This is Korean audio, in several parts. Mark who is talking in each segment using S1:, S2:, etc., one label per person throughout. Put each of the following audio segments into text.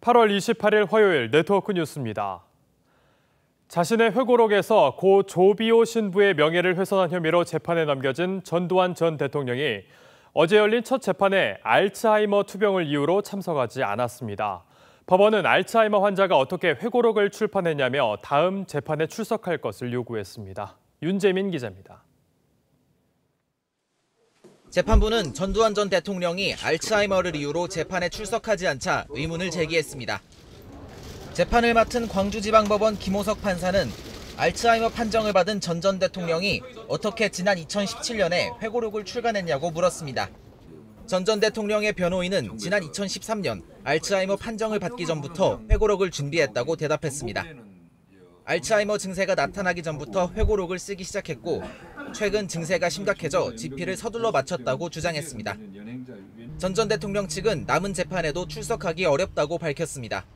S1: 8월 28일 화요일 네트워크 뉴스입니다. 자신의 회고록에서 고 조비오 신부의 명예를 훼손한 혐의로 재판에 넘겨진 전두환 전 대통령이 어제 열린 첫 재판에 알츠하이머 투병을 이유로 참석하지 않았습니다. 법원은 알츠하이머 환자가 어떻게 회고록을 출판했냐며 다음 재판에 출석할 것을 요구했습니다. 윤재민 기자입니다.
S2: 재판부는 전두환 전 대통령이 알츠하이머를 이유로 재판에 출석하지 않자 의문을 제기했습니다. 재판을 맡은 광주지방법원 김호석 판사는 알츠하이머 판정을 받은 전 대통령이 어떻게 지난 2017년에 회고록을 출간했냐고 물었습니다. 전 대통령의 변호인은 지난 2013년 알츠하이머 판정을 받기 전부터 회고록을 준비했다고 대답했습니다. 알츠하이머 증세가 나타나기 전부터 회고록을 쓰기 시작했고 최근 증세가 심각해져 집필을 서둘러 마쳤다고 주장했습니다. 전 대통령 측은 남은 재판에도 출석하기 어렵다고 밝혔습니다.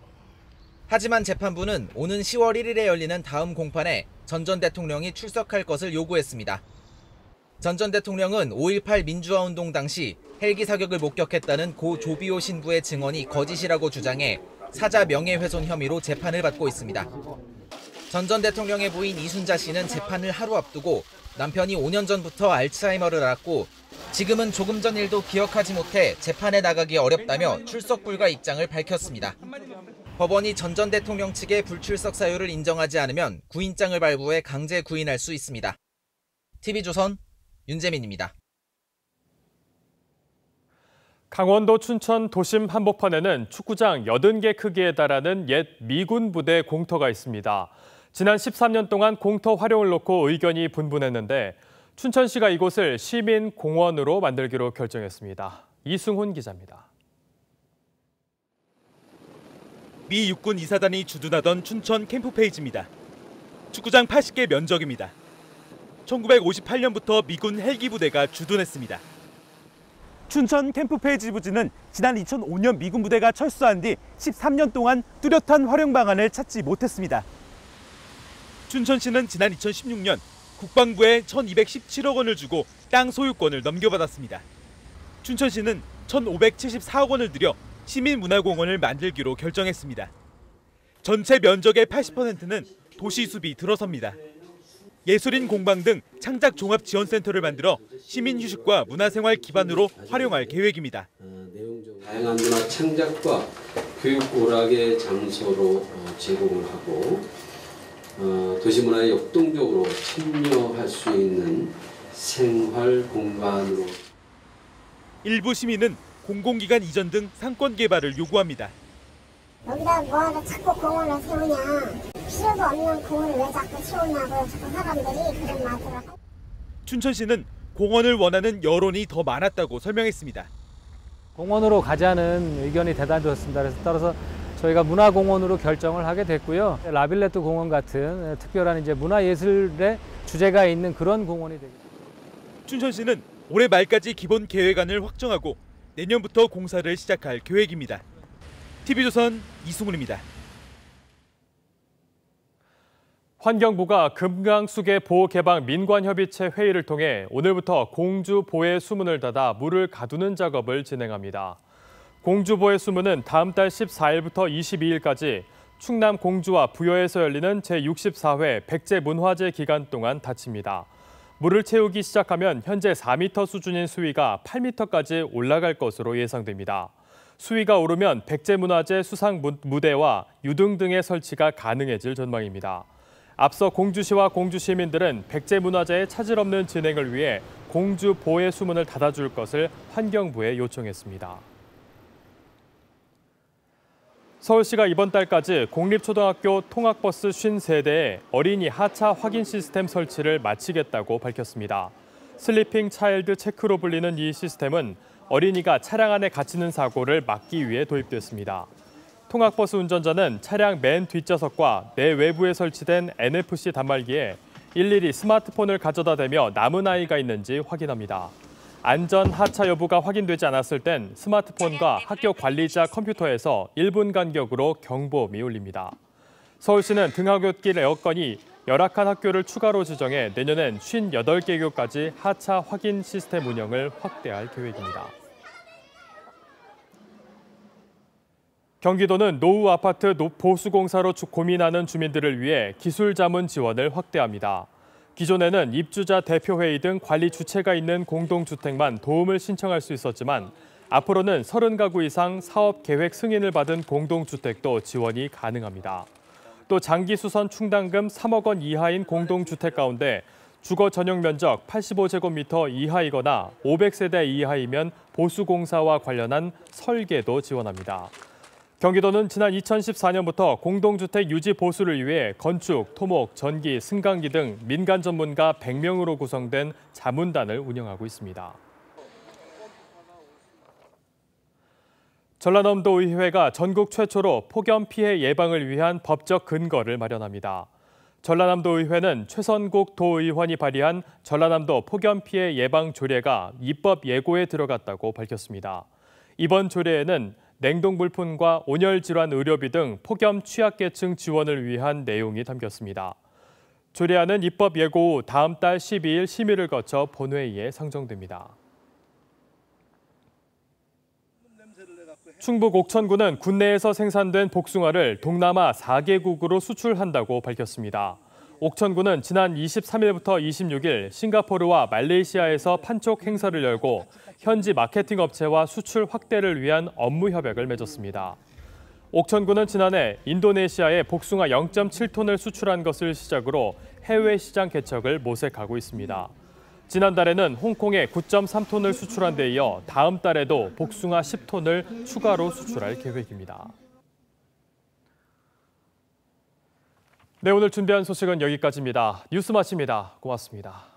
S2: 하지만 재판부는 오는 10월 1일에 열리는 다음 공판에 전 대통령이 출석할 것을 요구했습니다. 전 대통령은 5.18 민주화운동 당시 헬기 사격을 목격했다는 고 조비오 신부의 증언이 거짓이라고 주장해 사자 명예훼손 혐의로 재판을 받고 있습니다. 전 대통령의 부인 이순자 씨는 재판을 하루 앞두고 남편이 5년 전부터 알츠하이머를 앓았고 지금은 조금 전 일도 기억하지 못해 재판에 나가기 어렵다며 출석 불가 입장을 밝혔습니다. 법원이 전 대통령 측의 불출석 사유를 인정하지 않으면 구인장을 발부해 강제 구인할 수 있습니다. TV조선 윤재민입니다.
S1: 강원도 춘천 도심 한복판에는 축구장 80개 크기에 달하는 옛 미군 부대 공터가 있습니다. 지난 13년 동안 공터 활용을 놓고 의견이 분분했는데 춘천시가 이곳을 시민공원으로 만들기로 결정했습니다. 이승훈 기자입니다.
S3: 미 육군 이사단이 주둔하던 춘천 캠프 페이지입니다. 축구장 80개 면적입니다. 1958년부터 미군 헬기 부대가 주둔했습니다. 춘천 캠프 페이지 부지는 지난 2005년 미군 부대가 철수한 뒤 13년 동안 뚜렷한 활용 방안을 찾지 못했습니다. 춘천시는 지난 2016년 국방부에 1,217억 원을 주고 땅 소유권을 넘겨받았습니다. 춘천시는 1,574억 원을 들여 시민문화공원을 만들기로 결정했습니다. 전체 면적의 80%는 도시 숲이 들어섭니다. 예술인 공방 등 창작 종합지원센터를 만들어 시민 휴식과 문화생활 기반으로 활용할 계획입니다.
S4: 다양한 문화 창작과 교육 오락의 장소로 제공을 하고 도시문화에 역동적으로 참여할 수 있는 생활 공간으로.
S3: 일부 시민은 공공기관 이전 등 상권 개발을 요구합니다.
S5: 여기다 뭐하러 자꾸 공원을 세우냐. 필요도 없는 공원을 왜 자꾸 세우냐고 자꾸 사람들이 그런 말을 하고.
S3: 춘천시는 공원을 원하는 여론이 더 많았다고 설명했습니다.
S6: 공원으로 가자는 의견이 대단히 좋습니다. 그래서 따라서 저희가 문화공원으로 결정을 하게 됐고요. 라빌레트 공원 같은 특별한 이제 문화예술의 주제가 있는 그런 공원이 되겠습니다.
S3: 춘천시는 올해 말까지 기본 계획안을 확정하고 내년부터 공사를 시작할 계획입니다. TV조선 이승훈입니다.
S1: 환경부가 금강수계 보호개방 민관협의체 회의를 통해 오늘부터 공주보의 수문을 닫아 물을 가두는 작업을 진행합니다. 공주보의 수문은 다음 달 14일부터 22일까지 충남 공주와 부여에서 열리는 제64회 백제문화제 기간 동안 닫힙니다. 물을 채우기 시작하면 현재 4m 수준인 수위가 8m까지 올라갈 것으로 예상됩니다. 수위가 오르면 백제문화제 수상 무대와 유등 등의 설치가 가능해질 전망입니다. 앞서 공주시와 공주시민들은 백제문화제의 차질 없는 진행을 위해 공주보의 수문을 닫아줄 것을 환경부에 요청했습니다. 서울시가 이번 달까지 공립초등학교 통학버스 53대에 어린이 하차 확인 시스템 설치를 마치겠다고 밝혔습니다. 슬리핑 차일드 체크로 불리는 이 시스템은 어린이가 차량 안에 갇히는 사고를 막기 위해 도입됐습니다. 통학버스 운전자는 차량 맨 뒷좌석과 내 외부에 설치된 NFC 단말기에 일일이 스마트폰을 가져다 대며 남은 아이가 있는지 확인합니다. 안전 하차 여부가 확인되지 않았을 땐 스마트폰과 학교 관리자 컴퓨터에서 1분 간격으로 경보음이 울립니다. 서울시는 등하굣길 에어컨이 열악한 학교를 추가로 지정해 내년엔 58개 교까지 하차 확인 시스템 운영을 확대할 계획입니다. 경기도는 노후 아파트 보수공사로 고민하는 주민들을 위해 기술자문 지원을 확대합니다. 기존에는 입주자 대표회의 등 관리 주체가 있는 공동주택만 도움을 신청할 수 있었지만 앞으로는 30가구 이상 사업 계획 승인을 받은 공동주택도 지원이 가능합니다. 또 장기수선 충당금 3억 원 이하인 공동주택 가운데 주거 전용 면적 85제곱미터 이하이거나 500세대 이하이면 보수공사와 관련한 설계도 지원합니다. 경기도는 지난 2014년부터 공동주택 유지 보수를 위해 건축, 토목, 전기, 승강기 등 민간 전문가 100명으로 구성된 자문단을 운영하고 있습니다. 전라남도 의회가 전국 최초로 폭염 피해 예방을 위한 법적 근거를 마련합니다. 전라남도 의회는 최선국 도의원이 발의한 전라남도 폭염 피해 예방 조례가 입법 예고에 들어갔다고 밝혔습니다. 이번 조례에는 냉동물품과 온열질환 의료비 등 폭염 취약계층 지원을 위한 내용이 담겼습니다. 조례안은 입법 예고 후 다음 달 12일 심의를 거쳐 본회의에 상정됩니다. 충북 옥천군은 국내에서 생산된 복숭아를 동남아 4개국으로 수출한다고 밝혔습니다. 옥천군은 지난 23일부터 26일 싱가포르와 말레이시아에서 판촉 행사를 열고 현지 마케팅 업체와 수출 확대를 위한 업무 협약을 맺었습니다. 옥천군은 지난해 인도네시아에 복숭아 0.7톤을 수출한 것을 시작으로 해외 시장 개척을 모색하고 있습니다. 지난달에는 홍콩에 9.3톤을 수출한 데 이어 다음 달에도 복숭아 10톤을 추가로 수출할 계획입니다. 네, 오늘 준비한 소식은 여기까지입니다. 뉴스 마칩니다. 고맙습니다.